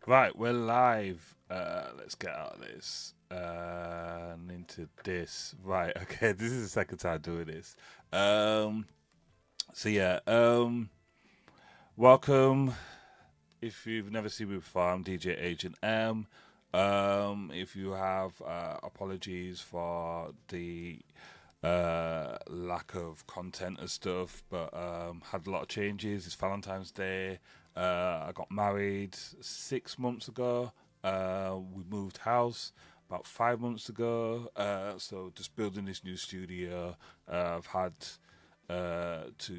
Right, we're live. Let's get out of this and into this. Right, okay. This is the second time doing this. Um, so yeah. Welcome. If you've never seen me before, I'm DJ Agent M. If you have apologies for the lack of content and stuff, but had a lot of changes. It's Valentine's Day. I got married 6 months ago. We moved house about 5 months ago. So just building this new studio. I've had to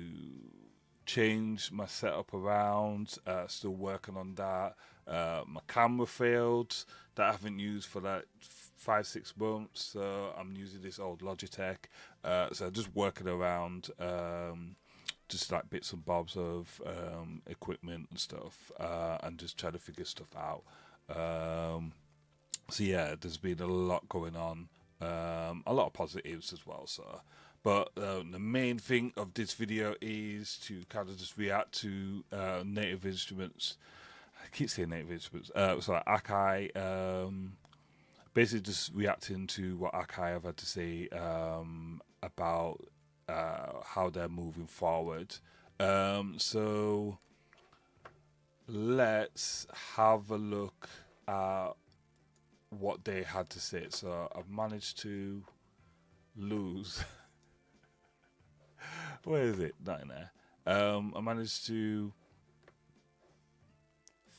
change my setup around. Still working on that. My camera failed that I haven't used for like 5 6 months. So I'm using this old Logitech. So just working around. Just like bits and bobs of equipment and stuff, and just trying to figure stuff out. Um, so yeah, there's been a lot going on, a lot of positives as well. So, but the main thing of this video is to kind of just react to native instruments. I keep saying native instruments. So like Akai, basically just reacting to what Akai have had to say about how they're moving forward. So let's have a look at what they had to say. So I've managed to lose. Where is it? Not in there. I managed to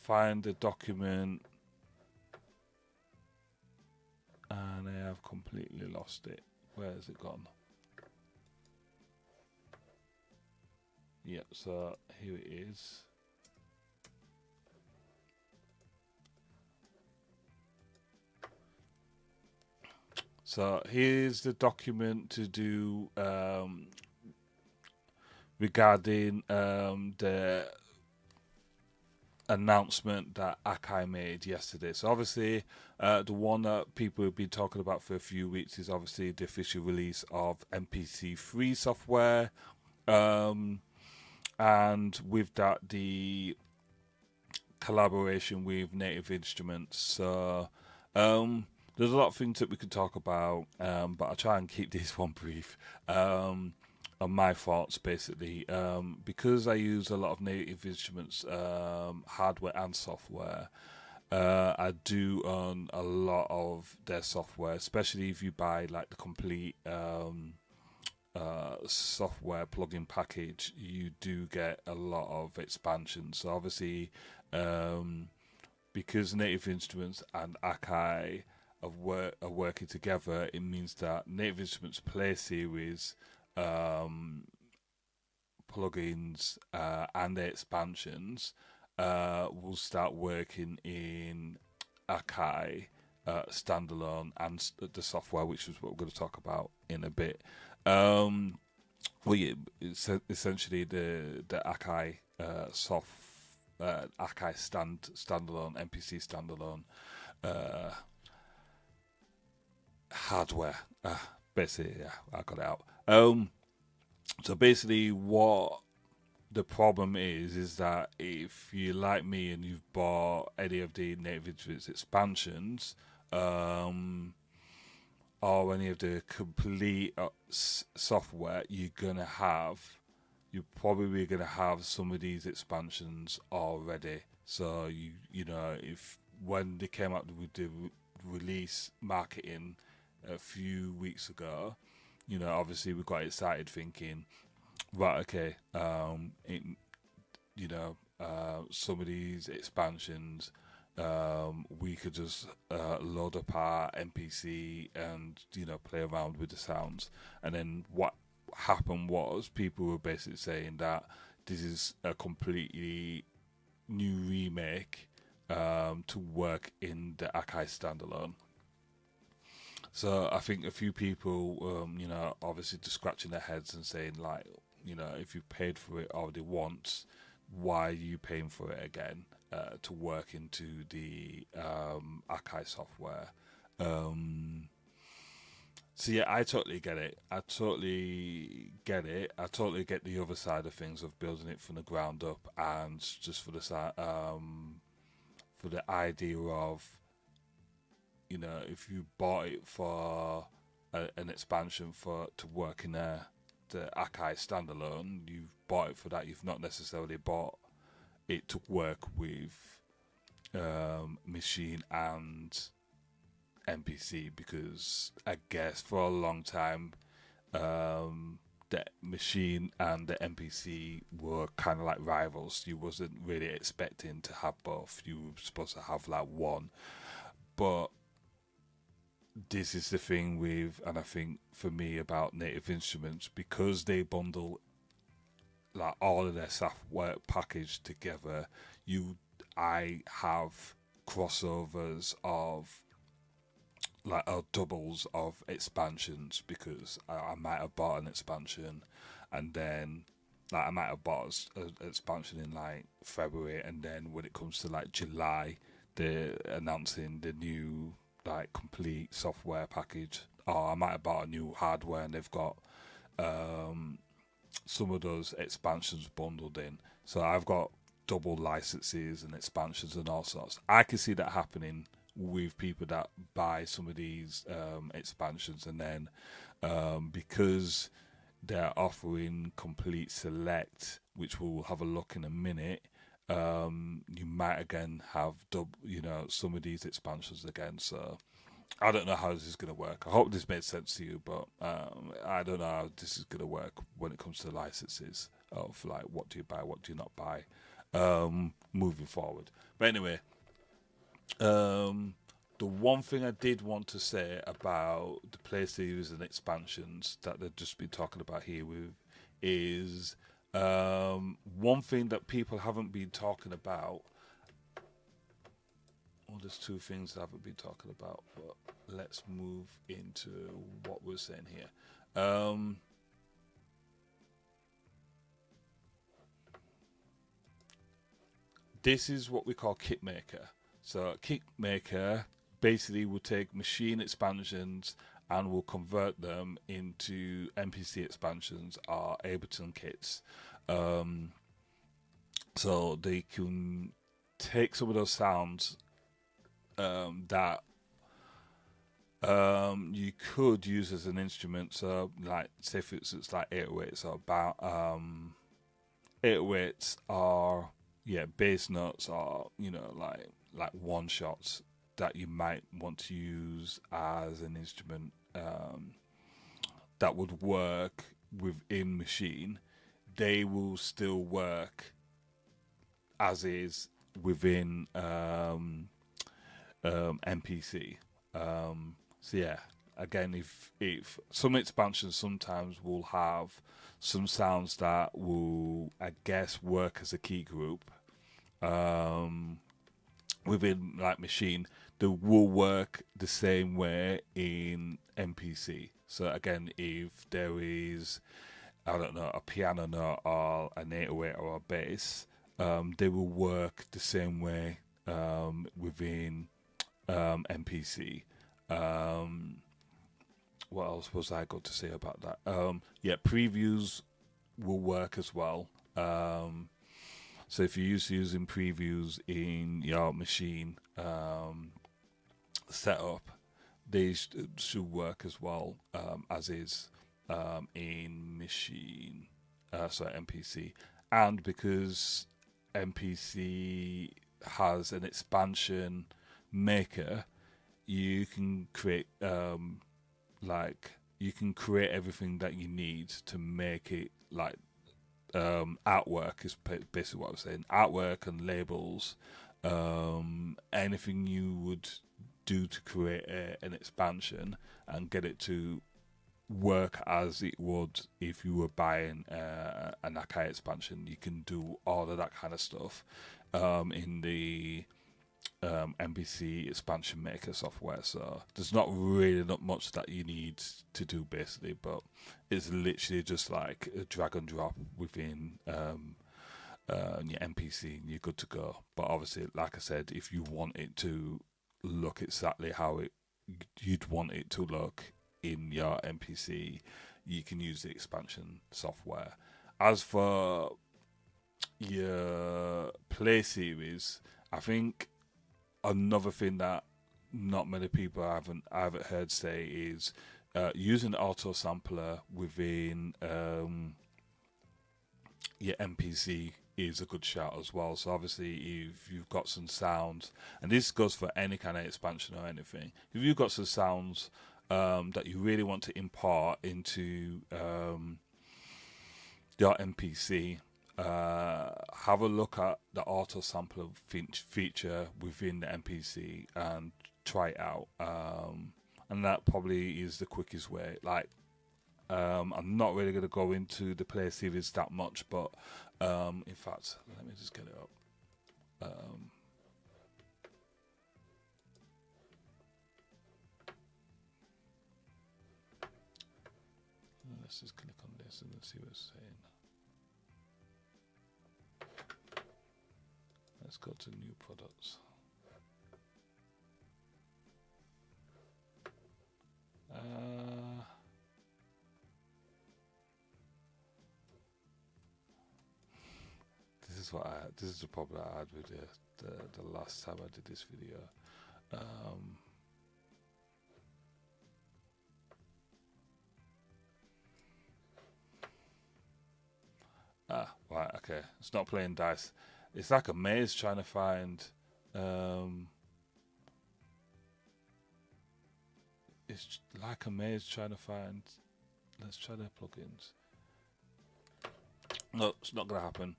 find the document and I have completely lost it. Where has it gone? Yep, so here it is. So here's the document to do regarding the announcement that Akai made yesterday. So obviously, the one that people have been talking about for a few weeks is obviously the official release of MPC free software, and with that the collaboration with Native Instruments. So there's a lot of things that we could talk about, but I'll try and keep this one brief. On my thoughts, basically, because I use a lot of Native Instruments hardware and software. I do own a lot of their software, especially if you buy like the complete software plugin package. You do get a lot of expansion. So obviously, um, because Native Instruments and Akai are working together, it means that Native Instruments Play Series um, plugins and their expansions will start working in Akai standalone and the software, which is what we're going to talk about in a bit. Um, well, yeah, it's essentially the Akai soft Akai standalone MPC standalone uh, hardware. Basically, yeah, I got it out. So basically, what the problem is that if you like me and you've bought any of the Native Instruments expansions, um, or any of the complete software, you're probably gonna have some of these expansions already. So you know if when they came out with the release marketing a few weeks ago, you know obviously we got excited thinking, right, okay, some of these expansions, we could just load up our MPC and play around with the sounds. And then what happened was people were basically saying that this is a completely new remake to work in the Akai standalone. So I think a few people, obviously just scratching their heads and saying like, if you paid for it already once, why are you paying for it again to work into the Akai software? Um, so yeah, I totally get it. I totally get it. I totally get the other side of things of building it from the ground up and just for the idea of, if you bought it for an expansion to work in the Akai standalone, you've bought it for that. You've not necessarily bought it to work with Machine and MPC, because I guess for a long time the Machine and the MPC were kind of like rivals. You wasn't really expecting to have both. You were supposed to have like one. But this is the thing with, and I think for me about Native Instruments, because they bundle like all of their software package together, I have crossovers of like doubles of expansions, because I might have bought an expansion, and then like I might have bought an expansion in like February, and then when it comes to like July, they're announcing the new like complete software package. Or I might have bought a new hardware and they've got some of those expansions bundled in. So I've got double licenses and expansions and all sorts. I can see that happening with people that buy some of these expansions, and then because they're offering complete select, which we'll have a look in a minute, you might again have some of these expansions again. So I don't know how this is going to work. I hope this made sense to you, but I don't know how this is going to work when it comes to licenses of like what do you buy, what do you not buy, moving forward. But anyway, the one thing I did want to say about the Play Series and expansions that they've just been talking about here with is one thing that people haven't been talking about. Well, there's two things that I haven't been talking about, but let's move into what we're saying here. This is what we call kit maker. So kit maker basically will take Machine expansions and will convert them into MPC expansions or Ableton kits. So they can take some of those sounds that you could use as an instrument. So like say for instance like 808s or about 808s are bass notes, or like one shots that you might want to use as an instrument that would work within Machine. They will still work as is within MPC. So yeah, again, if some expansions sometimes will have some sounds that will, I guess, work as a key group within like Machine, they will work the same way in MPC. So again, if there is, I don't know, a piano note or an 808 or a bass, they will work the same way within MPC. What else was I got to say about that? Previews will work as well. So if you're used to using previews in your Machine setup, they should work as well as is in Machine, MPC. And because MPC has an expansion maker, you can create you can create everything that you need to make it like artwork is basically what I'm saying. Artwork and labels, anything you would do to create an expansion and get it to work as it would if you were buying an Akai expansion. You can do all of that kind of stuff in the MPC expansion maker software. So there's not really not much that you need to do basically, but it's literally just like a drag and drop within your MPC and you're good to go. But obviously, like I said, if you want it to look exactly how you'd want it to look in your MPC, you can use the expansion software. As for your Play Series, I think another thing that not many people I haven't heard say is using the auto sampler within your MPC is a good shout as well. So obviously, if you've got some sounds, and this goes for any kind of expansion or anything, if you've got some sounds that you really want to impart into your MPC, have a look at the auto sampler feature within the MPC and try it out. And that probably is the quickest way. Like, I'm not really going to go into the play series that much, but in fact, let me just get it up. Let's just click on this and see what it's saying. Let's go to new products. This is the problem I had with the last time I did this video. Right, okay. It's not playing dice. It's like a maze trying to find. It's like a maze trying to find. Let's try their plugins. No, it's not gonna happen.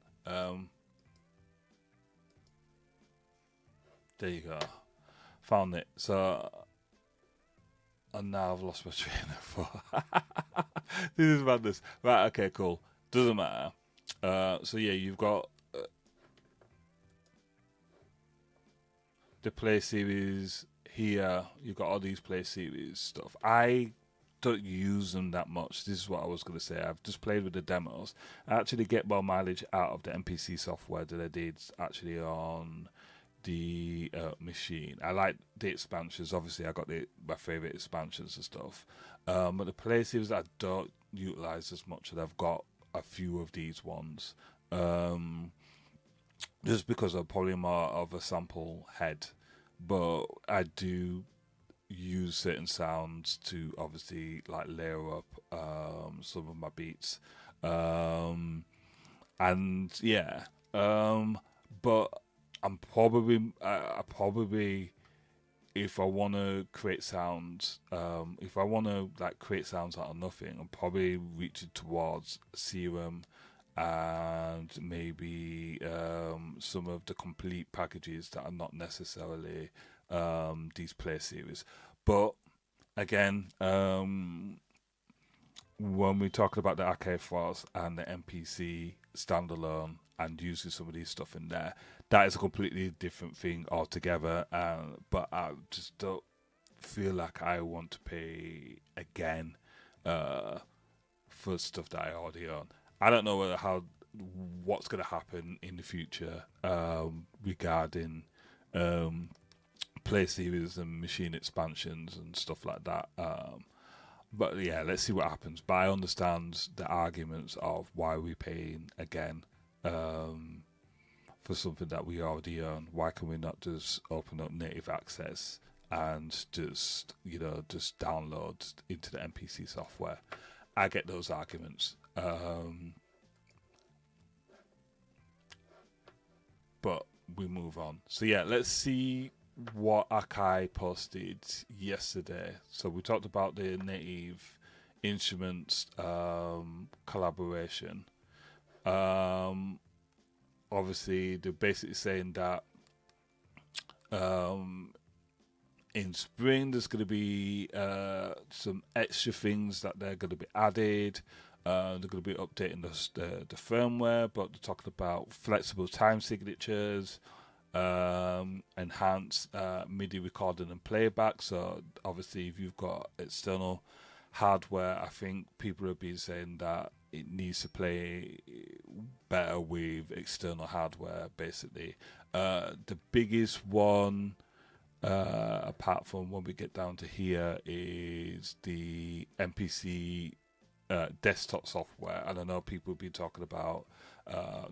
There you go. Found it. So, and now I've lost my train of thought. This is madness. Right, okay, cool. Doesn't matter. So yeah, you've got the play series here. You've got all these play series stuff. I don't use them that much. This is what I was going to say. I've just played with the demos. I actually get more mileage out of the MPC software than I did actually on the Maschine. I like the expansions. Obviously, I got my favorite expansions and stuff. But the play series I don't utilize as much, and I've got a few of these ones. Just because I'm probably more of a sample head, but I do use certain sounds to obviously like layer up some of my beats, and yeah, but I probably if I want to create sounds, if I want to like create sounds out of nothing, I'm probably reaching towards Serum and maybe some of the complete packages that are not necessarily these play series. But again, when we talk about the Akai Force and the MPC standalone and using some of these stuff in there, that is a completely different thing altogether. But I just don't feel like I want to pay again for stuff that I already own. I don't know what's going to happen in the future regarding play series and Maschine expansions and stuff like that. But yeah, let's see what happens. But I understand the arguments of why we're paying again for something that we already own. Why can we not just open up native access and just download into the MPC software? I get those arguments. But we move on. So yeah, let's see what Akai posted yesterday. So we talked about the Native Instruments collaboration. Obviously, they're basically saying that in spring there's going to be some extra things that they're going to be added. They're going to be updating the firmware, but they're talking about flexible time signatures, enhanced MIDI recording and playback. So obviously, if you've got external hardware, I think people have been saying that it needs to play better with external hardware. Basically, the biggest one, apart from when we get down to here, is the MPC desktop software. And I know people have been talking about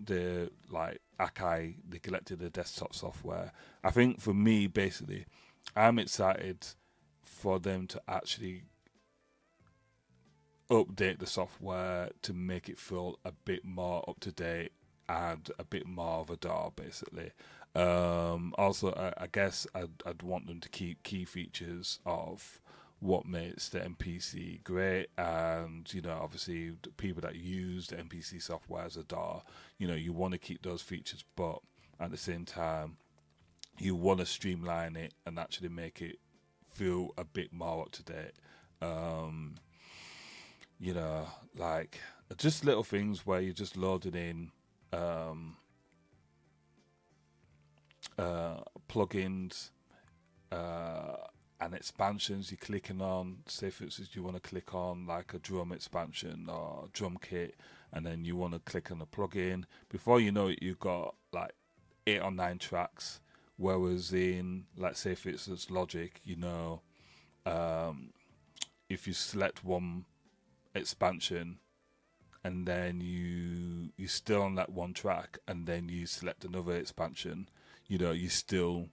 the like Akai, they collected the desktop software. I think for me, basically, I'm excited for them to actually update the software to make it feel a bit more up to date and a bit more of a DAW, basically. Also, I guess I'd want them to keep key features of what makes the MPC great, and obviously the people that use the MPC software as a DAW, you want to keep those features, but at the same time, you want to streamline it and actually make it feel a bit more up to date. Um, like just little things where you're just loading in um, plugins and expansions you're clicking on. Say, for instance, you want to click on like a drum expansion or drum kit, and then you want to click on a plugin. Before you know it, you've got like 8 or 9 tracks. Whereas in, like, say, for instance, Logic, um, if you select one expansion and then you still on that one track, and then you select another expansion, you still,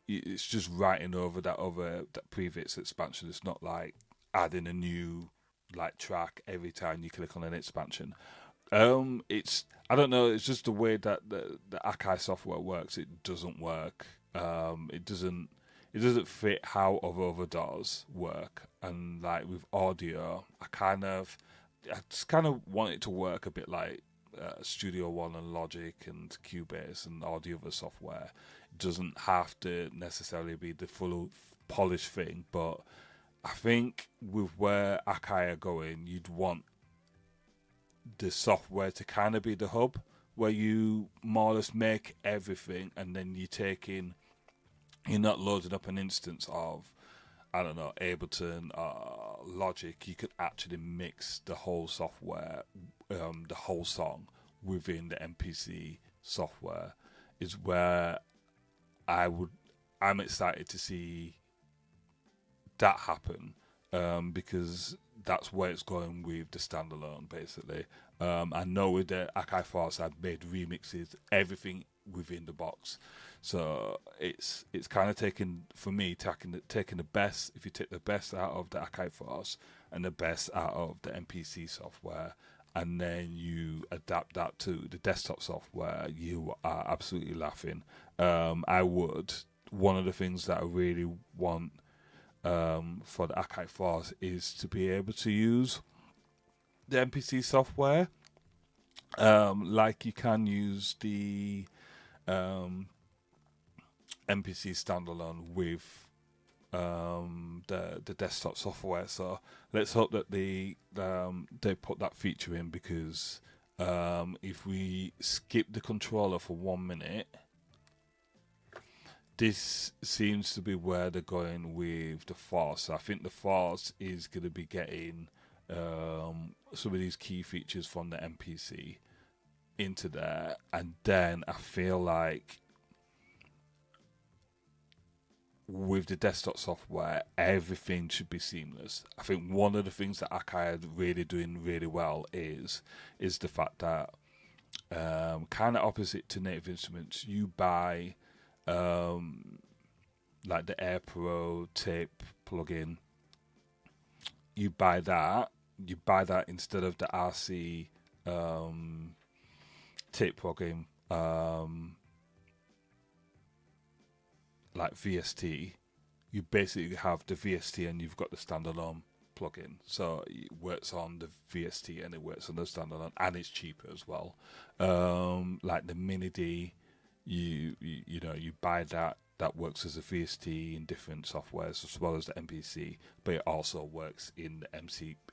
it's just writing over that previous expansion. It's not like adding a new like track every time you click on an expansion. It's, I don't know, it's just the way that the Akai software works. It doesn't work. It doesn't fit how other DAWs work. And like with audio, I just kind of want it to work a bit like Studio One and Logic and Cubase and all the other software. It doesn't have to necessarily be the full polished thing, but I think with where Akai are going, you'd want the software to kind of be the hub where you more or less make everything, and then you're not loading up an instance of, I don't know, Ableton or Logic. You could actually mix the whole software, the whole song within the MPC software. Is where I'm excited to see that happen, because that's where it's going with the standalone, basically. I know with the Akai Force, I've made remixes, everything within the box. So it's kind of taking the best. If you take the best out of the Akai Force and the best out of the MPC software, and then you adapt that to the desktop software, you are absolutely laughing. I would. One of the things that I really want for the Akai Force is to be able to use the MPC software, like you can use the MPC standalone with the desktop software. So let's hope that they put that feature in, because if we skip the controller for 1 minute, this seems to be where they're going with the Force. So I think the Force is going to be getting some of these key features from the MPC into there, and then I feel like with the desktop software, everything should be seamless. I think one of the things that Akai are really doing really well is the fact that, kind of opposite to Native Instruments, you buy like the Air Pro tape plugin. You buy that instead of the RC tape plugin, like VST. You basically have the VST and you've got the standalone plugin, so it works on the VST and it works on the standalone, and it's cheaper as well. Like the Mini D, you buy that works as a VST in different softwares as well as the MPC, but it also works in the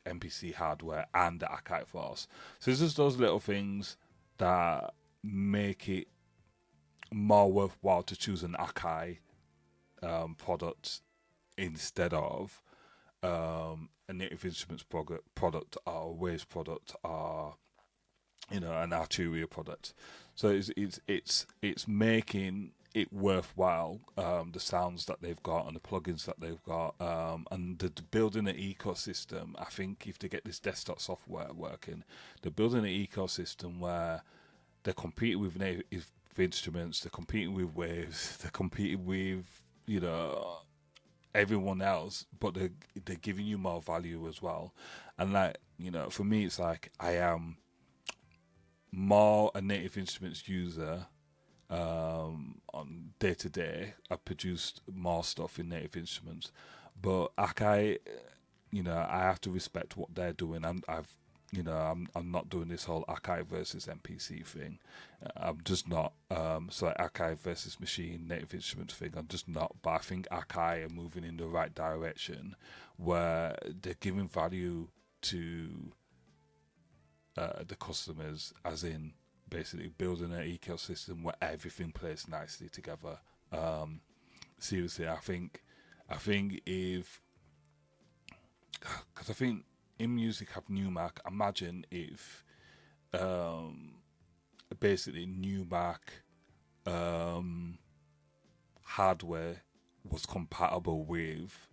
MPC hardware and the Akai Force. So it's just those little things that make it more worthwhile to choose an Akai product instead of a Native Instruments product or a Waves product or an Arturia product. So it's making it worthwhile, the sounds that they've got and the plugins that they've got, and building an ecosystem. I think if they get this desktop software working, they're building an ecosystem where they're competing with native instruments, they're competing with waves, they're competing with, you know, everyone else, but they're giving you more value as well. And like, you know, for me, it's like I am more a native instruments user on day to day. I produced more stuff in native instruments, but Akai, you know, I have to respect what they're doing. I'm not doing this whole Akai versus MPC thing. I'm just not. So like Akai versus Maschine native instruments thing. I'm just not. But I think Akai are moving in the right direction, where they're giving value to the customers, as in basically building an ecosystem where everything plays nicely together. Seriously, I think if, because I think in music have Newmark. Imagine if basically Newmark hardware was compatible with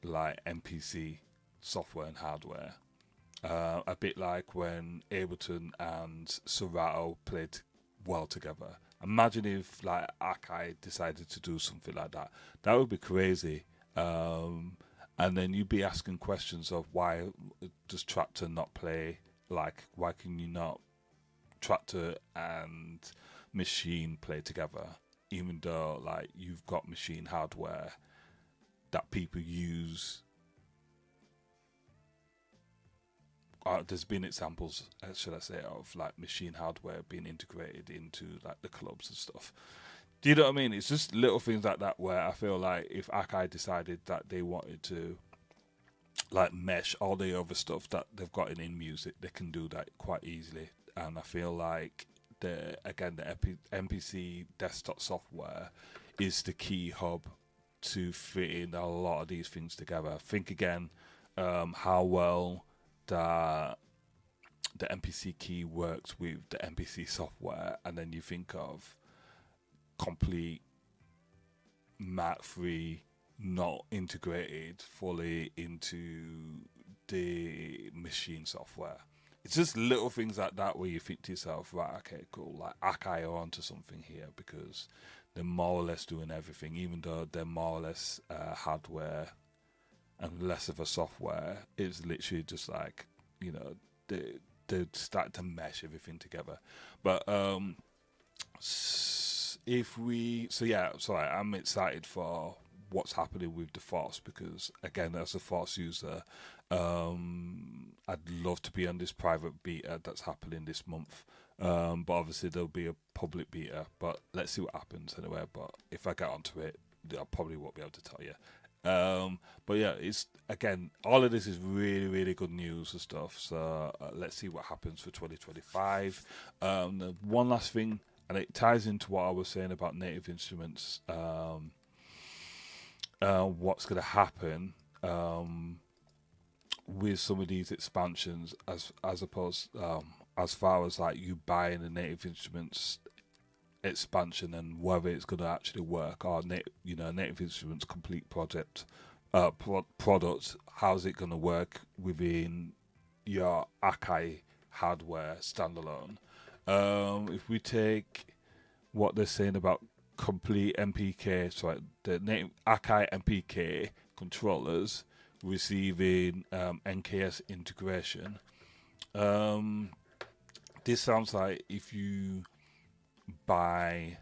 like MPC software and hardware. A bit like when Ableton and Serato played well together. Imagine if like Akai decided to do something like that. That would be crazy. And then you'd be asking questions of why does Tractor not play? Like, why can you not Tractor and Machine play together? Even though like you've got Machine hardware that people use. There's been examples, should I say, of like Machine hardware being integrated into like the clubs and stuff. Do you know what I mean? It's just little things like that where I feel like if Akai decided that they wanted to like mesh all the other stuff that they've got in music, they can do that quite easily. And I feel like the MPC desktop software is the key hub to fit in a lot of these things together. Think again how well the MPC key works with the MPC software, and then you think of complete mat free, not integrated fully into the Machine software. It's just little things like that where you think to yourself, right, okay, cool, like Akai are onto something here, because they're more or less doing everything, even though they're more or less hardware and less of a software. It's literally just like, you know, they start to mesh everything together. But I'm excited for what's happening with the Force, because again, as a Force user, I'd love to be on this private beta that's happening this month. But obviously there'll be a public beta, but let's see what happens anyway. But if I get onto it, I probably won't be able to tell you. But yeah, it's again, all of this is really, really good news and stuff. So let's see what happens for 2025. One last thing, and it ties into what I was saying about native instruments. What's going to happen with some of these expansions, as opposed as far as like you buying the native instruments expansion and whether it's going to actually work, or native instruments complete product, how's it going to work within your Akai hardware standalone. If we take what they're saying about complete MPK, so the native Akai MPK controllers receiving NKS integration, this sounds like if you buy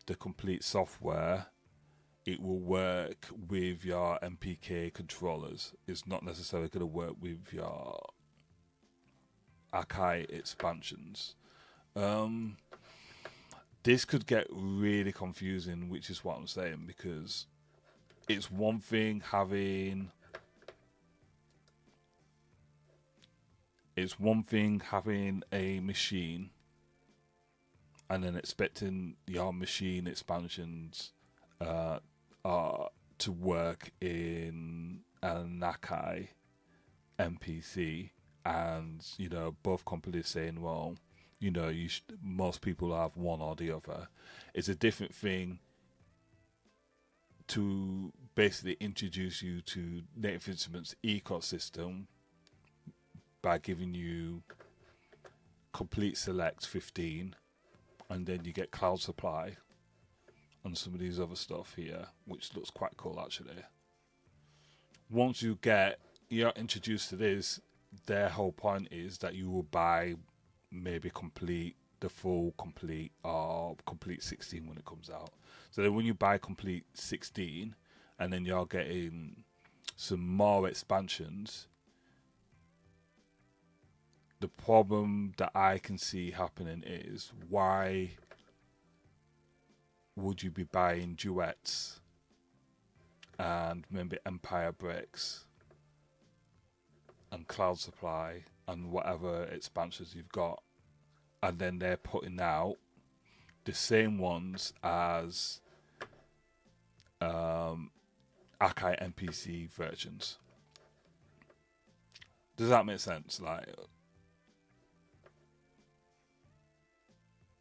the complete software, it will work with your MPK controllers. It's not necessarily going to work with your Akai expansions. This could get really confusing, which is what I'm saying, because it's one thing having a machine and then expecting your machine expansions to work in an Akai MPC, and both companies saying, well, most people have one or the other. It's a different thing to basically introduce you to Native Instruments ecosystem by giving you complete select 15 and then you get Cloud Supply and some of these other stuff here, which looks quite cool actually. Once you're introduced to this, their whole point is that you will buy maybe the full complete or complete 16 when it comes out. So then when you buy complete 16 and then you're getting some more expansions, the problem that I can see happening is, why would you be buying duets and maybe Empire Breaks and Cloud Supply and whatever expansions you've got, and then they're putting out the same ones as Akai MPC versions? Does that make sense? Like,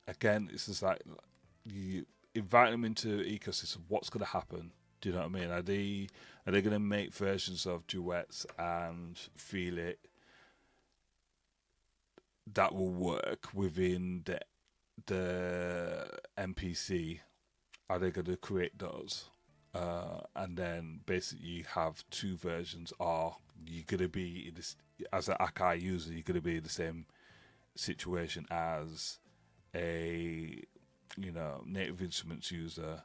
again, it's just like you invite them into the ecosystem. What's going to happen? Do you know what I mean? Are they going to make versions of duets and Feel It that will work within the MPC? Are they going to create those? And then basically you have two versions, or you're going to be in this, as an Akai user, you're going to be in the same situation as a native instruments user.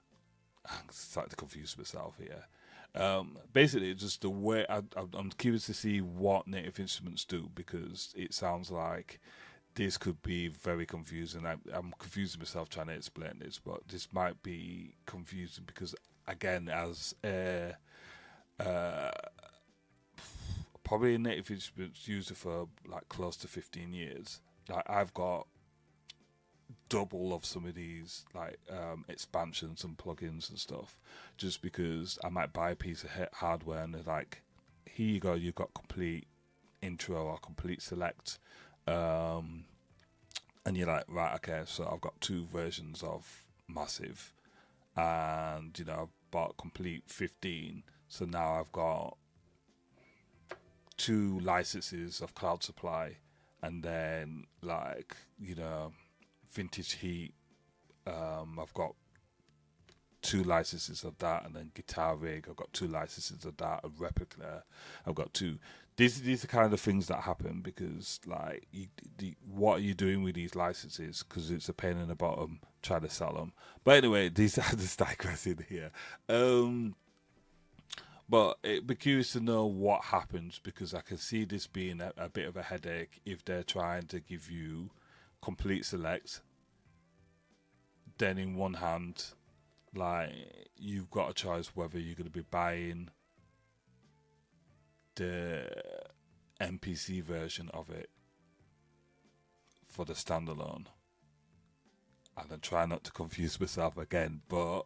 I'm starting to confuse myself here. Basically, it's just the way I'm curious to see what native instruments do, because it sounds like this could be very confusing. I'm confusing myself trying to explain this, but this might be confusing because, again, as probably a native instruments user for like close to 15 years, like I've got double of some of these like expansions and plugins and stuff, just because I might buy a piece of hardware and they're like, here you go, you've got complete intro or complete select, and you're like, right, okay, so I've got two versions of Massive, and I've bought complete 15, so now I've got two licenses of Cloud Supply, and then like Vintage Heat, I've got two licenses of that, and then Guitar Rig, I've got two licenses of that, and Replica, I've got two. These are kind of things that happen because, like, what are you doing with these licenses? Because it's a pain in the bottom trying to sell them. But anyway, these are just digressing here. But it'd be curious to know what happens, because I can see this being a bit of a headache if they're trying to give you complete select. Then in one hand, like, you've got a choice whether you're going to be buying the MPC version of it for the standalone. And I try not to confuse myself again, but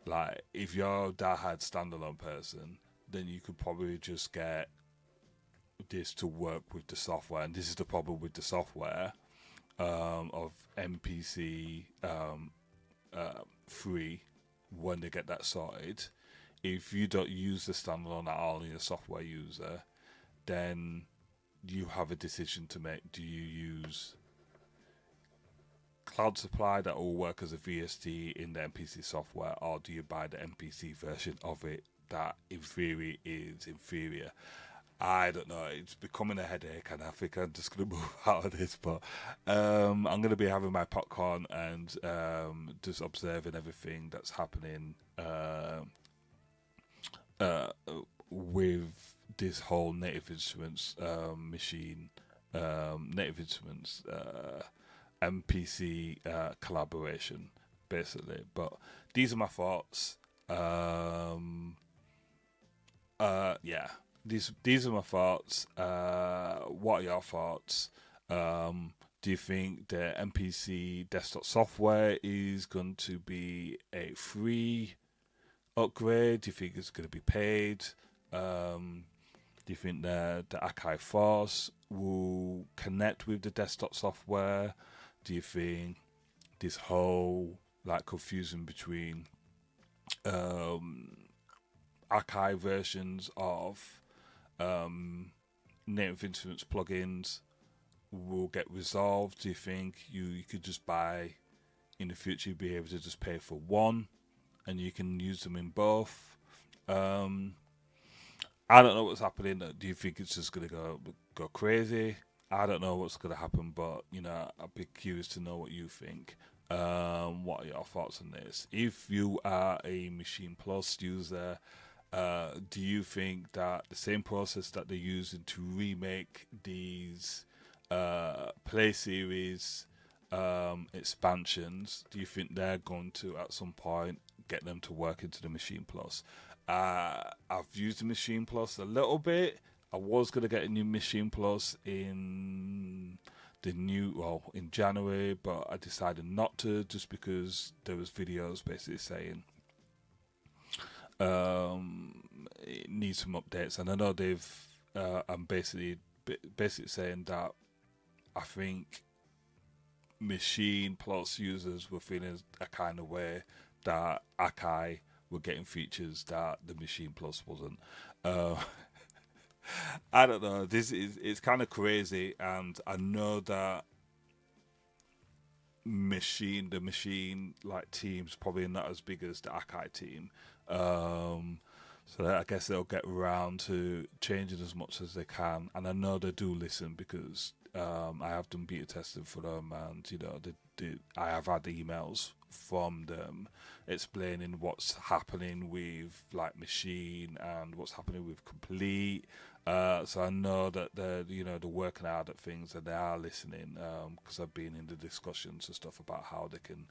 like, if you're a diehard standalone person, then you could probably just get this to work with the software. And this is the problem with the software of MPC 3 when they get that sorted. If you don't use the standalone at all and you're a software user, then you have a decision to make. Do you use Cloud Supply that will work as a VST in the MPC software, or do you buy the MPC version of it that in theory is inferior? I don't know. It's becoming a headache, and I think I'm just going to move out of this. But I'm going to be having my popcorn and just observing everything that's happening with this whole Native Instruments machine, Native Instruments MPC collaboration, basically. But these are my thoughts. Yeah. These are my thoughts. What are your thoughts? Do you think the MPC desktop software is going to be a free upgrade? Do you think it's going to be paid? Do you think the Akai Force will connect with the desktop software? Do you think this whole like confusion between Akai versions of Native Instruments plugins will get resolved? Do you think you could just buy in the future you'll be able to just pay for one, and you can use them in both. Um, I don't know what's happening. Do you think it's just gonna go crazy? I don't know what's gonna happen, but I'd be curious to know what you think. What are your thoughts on this? If you are a Machine Plus user, do you think that the same process that they're using to remake these Play Series expansions, do you think they're going to at some point get them to work into the Machine Plus? I've used the Machine Plus a little bit. I was gonna get a new Machine Plus in in January, but I decided not to just because there was videos basically saying it needs some updates, and I know I'm basically saying that I think Machine Plus users were feeling a kind of way that Akai were getting features that the Machine Plus wasn't. Uh, I don't know. It's kind of crazy, and I know that the machine like team's probably not as big as the Akai team. So I guess they'll get around to changing as much as they can, and I know they do listen because I have done beta testing for them, and I have had emails from them explaining what's happening with like Machine and what's happening with Complete. So I know that they're working hard at things and they are listening because I've been in the discussions and stuff about how they can,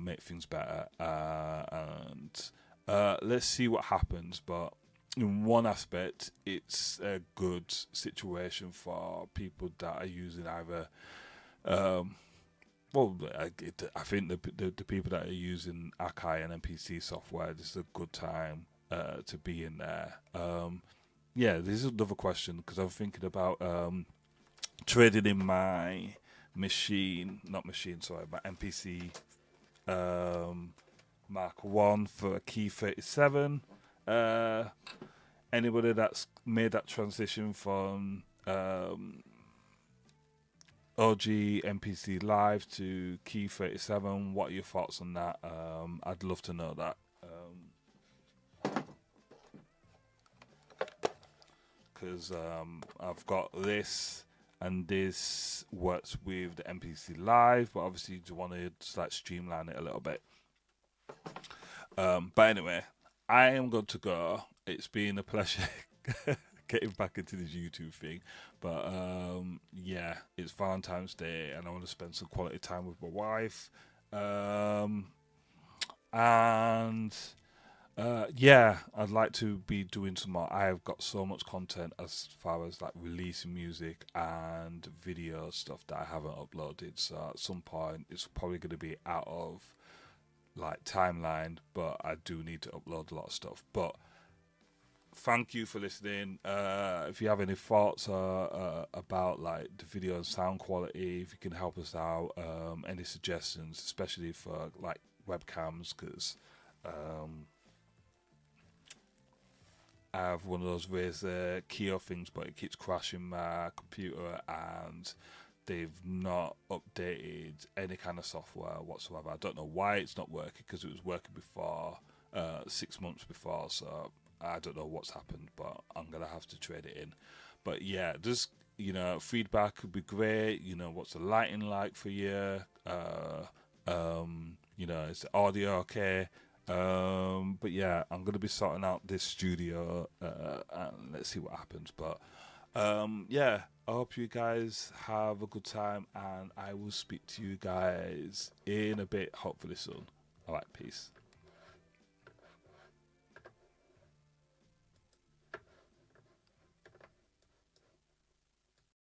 make things better. And let's see what happens. But in one aspect, it's a good situation for people that are using either. I think the people that are using Akai and MPC software, this is a good time to be in there. Yeah, this is another question because I'm thinking about trading in my my MPC Mark 1 for a Key 37. Anybody that's made that transition from OG MPC Live to Key 37, what are your thoughts on that? I'd love to know that. Because I've got this, and this works with the MPC Live, but obviously you want to like streamline it a little bit. But anyway, I am going to go. It's been a pleasure getting back into this YouTube thing, but yeah, it's Valentine's Day, and I want to spend some quality time with my wife. And yeah, I'd like to be doing some more. I have got so much content as far as like releasing music and video stuff that I haven't uploaded. So at some point, it's probably going to be out of like timeline, but I do need to upload a lot of stuff. But thank you for listening. If you have any thoughts about like the video and sound quality, if you can help us out, any suggestions, especially for like webcams, because I have one of those Razer Keo things, but it keeps crashing my computer, and they've not updated any kind of software whatsoever. I don't know why it's not working, because it was working before, 6 months before, so I don't know what's happened, but I'm going to have to trade it in. But yeah, just, feedback would be great. What's the lighting like for you? Is the audio okay? But yeah, I'm gonna be sorting out this studio, and let's see what happens. But yeah, I hope you guys have a good time, and I will speak to you guys in a bit, hopefully soon. All right, peace.